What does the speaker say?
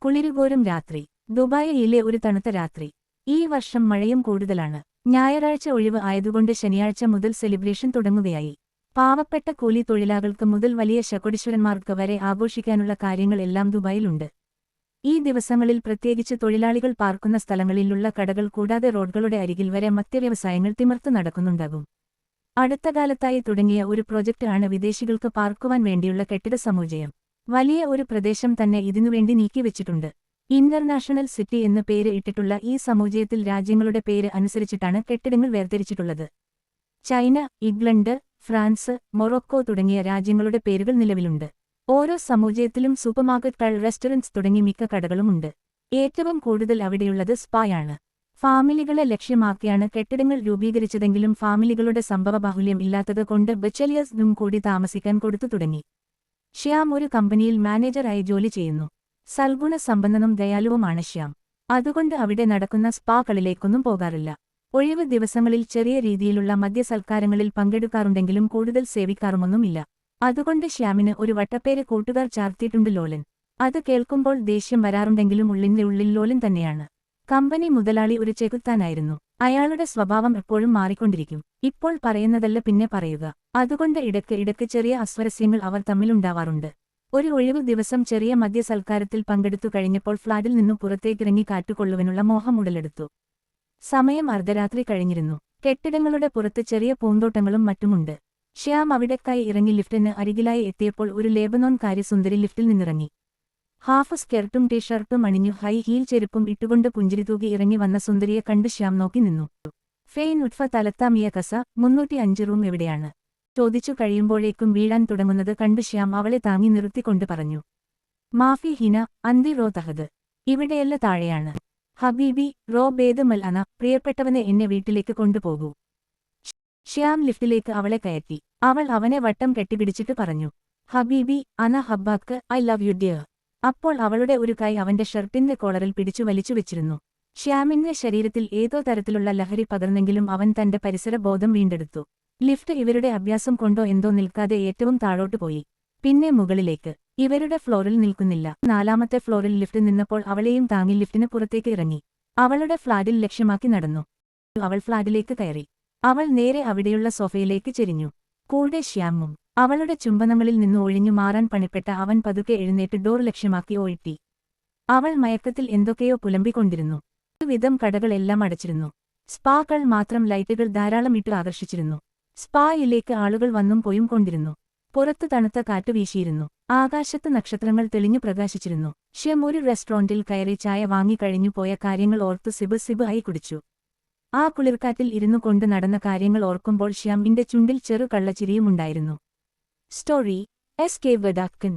കുളിരുകോരും രാത്രി. ദുബായിലെ ഒരു തണുത്ത രാത്രി. ഈ വർഷം മഴയും കൂടുതലാണ്. ഞായറാഴ്ച ഒഴിവ് ആയതുകൊണ്ട് ശനിയാഴ്ച മുതൽ സെലിബ്രേഷൻ തുടങ്ങുകയായി. പാവപ്പെട്ട കൂലി തൊഴിലാളികൾക്ക് മുതൽ വലിയ ശകോടീശ്വരന്മാർക്ക് വരെ ആഘോഷിക്കാനുള്ള കാര്യങ്ങൾ എല്ലാം ദുബായിലുണ്ട്. ഈ ദിവസങ്ങളിൽ പ്രത്യേകിച്ച് തൊഴിലാളികൾ പാർക്കുന്ന സ്ഥലങ്ങളിലുള്ള കടകൾ കൂടാതെ റോഡുകളുടെ അരികിൽ വരെ മത്സ്യവ്യവസായങ്ങൾ തിമിർത്ത് നടക്കുന്നുണ്ടാകും. അടുത്ത കാലത്തായി തുടങ്ങിയ ഒരു പ്രൊജക്ട് ആണ് വിദേശികൾക്ക് പാർക്കുവാൻ വേണ്ടിയുള്ള കെട്ടിട സമുച്ചയം. വലിയ ഒരു പ്രദേശം തന്നെ ഇതിനുവേണ്ടി നീക്കിവെച്ചിട്ടുണ്ട്. ഇന്റർനാഷണൽ സിറ്റി എന്ന് പേര് ഇട്ടിട്ടുള്ള ഈ സമുച്ചയത്തിൽ രാജ്യങ്ങളുടെ പേര് അനുസരിച്ചിട്ടാണ് കെട്ടിടങ്ങൾ വേർതിരിച്ചിട്ടുള്ളത്. ചൈന, ഇംഗ്ലണ്ട്, ഫ്രാൻസ്, മൊറോക്കോ തുടങ്ങിയ രാജ്യങ്ങളുടെ പേരുകൾ നിലവിലുണ്ട്. ഓരോ സമുച്ചയത്തിലും സൂപ്പർമാർക്കറ്റുകൾ, റെസ്റ്റോറന്റ്സ് തുടങ്ങി മിക്ക കടകളുമുണ്ട്. ഏറ്റവും കൂടുതൽ അവിടെയുള്ളത് സ്പായാണ്. ഫാമിലികളെ ലക്ഷ്യമാക്കിയാണ് കെട്ടിടങ്ങൾ രൂപീകരിച്ചതെങ്കിലും ഫാമിലികളുടെ സംഭവബാഹുല്യം ഇല്ലാത്തത് കൊണ്ട് ബച്ചലിയേഴ്സിനും കൂടി താമസിക്കാൻ കൊടുത്തു തുടങ്ങി. ശ്യാം ഒരു കമ്പനിയിൽ മാനേജറായി ജോലി ചെയ്യുന്നു. സൽഗുണ സമ്പന്നനും ദയാലുവുമാണ് ശ്യാം. അതുകൊണ്ട് അവിടെ നടക്കുന്ന സ്പാകളിലേക്കൊന്നും പോകാറില്ല. ഒഴിവ് ദിവസങ്ങളിൽ ചെറിയ രീതിയിലുള്ള മദ്യസൽക്കാരങ്ങളിൽ പങ്കെടുക്കാറുണ്ടെങ്കിലും കൂടുതൽ സേവിക്കാറുമൊന്നുമില്ല. അതുകൊണ്ട് ശ്യാമിന് ഒരു വട്ടപ്പേര് കൂട്ടുകാർ ചാർത്തിയിട്ടുണ്ട്, ലോലൻ. അത് കേൾക്കുമ്പോൾ ദേഷ്യം വരാറുണ്ടെങ്കിലും ഉള്ളിന്റെ ഉള്ളിൽ ലോലൻ തന്നെയാണ്. കമ്പനി മുതലാളി ഒരു ചെകുത്താനായിരുന്നു. അയാളുടെ സ്വഭാവം എപ്പോഴും മാറിക്കൊണ്ടിരിക്കും. ഇപ്പോൾ പറയുന്നതല്ല പിന്നെ പറയുക. അതുകൊണ്ട് ഇടയ്ക്ക് ചെറിയ അസ്വരസ്യങ്ങൾ അവർ തമ്മിലുണ്ടാവാറുണ്ട്. ഒരു ഒഴിവു ദിവസം ചെറിയ മദ്യസൽക്കാരത്തിൽ പങ്കെടുത്തു കഴിഞ്ഞപ്പോൾ ഫ്ളാറ്റിൽ നിന്നു പുറത്തേക്കിറങ്ങി കാറ്റുകൊള്ളുവാനുള്ള മോഹം ഉടലെടുത്തു. സമയം അർദ്ധരാത്രി കഴിഞ്ഞിരുന്നു. കെട്ടിടങ്ങളുടെ പുറത്ത് ചെറിയ പൂന്തോട്ടങ്ങളും മറ്റുമുണ്ട്. ശ്യാം അവിടേക്കായി ഇറങ്ങി ലിഫ്റ്റിന് അരികിലായി എത്തിയപ്പോൾ ഒരു ലേബനോൻകാരി സുന്ദരി ലിഫ്റ്റിൽ നിന്നിറങ്ങി. ഹാഫ് സ്കെർട്ടും ടീഷർട്ടും അണിഞ്ഞു ഹൈ ഹീൽ ചെരുപ്പും ഇട്ടുകൊണ്ട് പുഞ്ചിരി തൂകി ഇറങ്ങി വന്ന സുന്ദരിയെ കണ്ട് ശ്യാം നോക്കി നിന്നു. ഫെയിൻ ഉട്ഫ തലത്താമിയ കസ 305 റൂം എവിടെയാണ്? ചോദിച്ചു കഴിയുമ്പോഴേക്കും വീഴാൻ തുടങ്ങുന്നത് കണ്ട് ശ്യാം അവളെ താങ്ങി നിർത്തിക്കൊണ്ട് പറഞ്ഞു. മാഫി ഹിന അന്തി റോ തഹദ്. ഇവിടെയല്ല, താഴെയാണ്. ഹബീബി റോ ബേദ് മൽ അന. പ്രിയപ്പെട്ടവനെ, എന്നെ വീട്ടിലേക്ക് കൊണ്ടുപോകൂ. ശ്യാം ലിഫ്റ്റിലേക്ക് അവളെ കയറ്റി. അവൾ അവനെ വട്ടം കെട്ടിപ്പിടിച്ചിട്ട് പറഞ്ഞു, ഹബീബി അന ഹബ്ബാക്ക്, ഐ ലവ് യു ഡിയർ. അപ്പോൾ അവളുടെ ഒരു കൈ അവന്റെ ഷർട്ടിന്റെ കോളറിൽ പിടിച്ചു വലിച്ചു വെച്ചിരുന്നു. ശ്യാമിന്റെ ശരീരത്തിൽ ഏതോ തരത്തിലുള്ള ലഹരി പകർന്നെങ്കിലും അവൻ തന്റെ പരിസര ബോധം വീണ്ടെടുത്തു. ലിഫ്റ്റ് ഇവരുടെ അഭ്യാസം കൊണ്ടോ എന്തോ നിൽക്കാതെ ഏറ്റവും താഴോട്ട് പോയി. പിന്നെ മുകളിലേക്ക്. ഇവരുടെ ഫ്ലോറിൽ നിൽക്കുന്നില്ല. 4ാമത്തെ ഫ്ലോറിൽ ലിഫ്റ്റ് നിന്നപ്പോൾ അവളെയും താങ്ങി ലിഫ്റ്റിന് പുറത്തേക്ക് ഇറങ്ങി. അവളുടെ ഫ്ളാറ്റിൽ ലക്ഷ്യമാക്കി നടന്നു. അവൾ ഫ്ളാറ്റിലേക്ക് കയറി. അവൾ നേരെ അവിടെയുള്ള സോഫയിലേക്ക് ചെരിഞ്ഞു. കൂടെ ശ്യാമും. അവളുടെ ചുംബനങ്ങളിൽ നിന്ന് ഒഴിഞ്ഞു മാറാൻ പണിപ്പെട്ട അവൻ പതുക്കെ എഴുന്നേറ്റ് ഡോർ ലക്ഷ്യമാക്കി ഓയിട്ടി. അവൾ മയക്കത്തിൽ എന്തൊക്കെയോ പുലമ്പിക്കൊണ്ടിരുന്നു. ഒരുവിധം കടകളെല്ലാം അടച്ചിരുന്നു. സ്പാകൾ മാത്രം ലൈറ്റുകൾ ധാരാളം ഇട്ട് ആകർഷിച്ചിരുന്നു. സ്പായിലേക്ക് ആളുകൾ വന്നും പോയും കൊണ്ടിരുന്നു. പുറത്ത് തണുത്ത കാറ്റ് വീശിയിരുന്നു. ആകാശത്ത് നക്ഷത്രങ്ങൾ തെളിഞ്ഞു പ്രകാശിച്ചിരുന്നു. ശ്യാം ഒരു റെസ്റ്റോറന്റിൽ കയറി ചായ വാങ്ങിക്കഴിഞ്ഞു പോയ കാര്യങ്ങൾ ഓർത്തു സിബ് ആയി കുടിച്ചു. ആ കുളിർക്കാറ്റിൽ ഇരുന്നു കൊണ്ട് നടന്ന കാര്യങ്ങൾ ഓർക്കുമ്പോൾ ശ്യാമിന്റെ ചുണ്ടിൽ ചെറു കള്ളച്ചിരിയുമുണ്ടായിരുന്നു. Story S K വദാക്കൻ.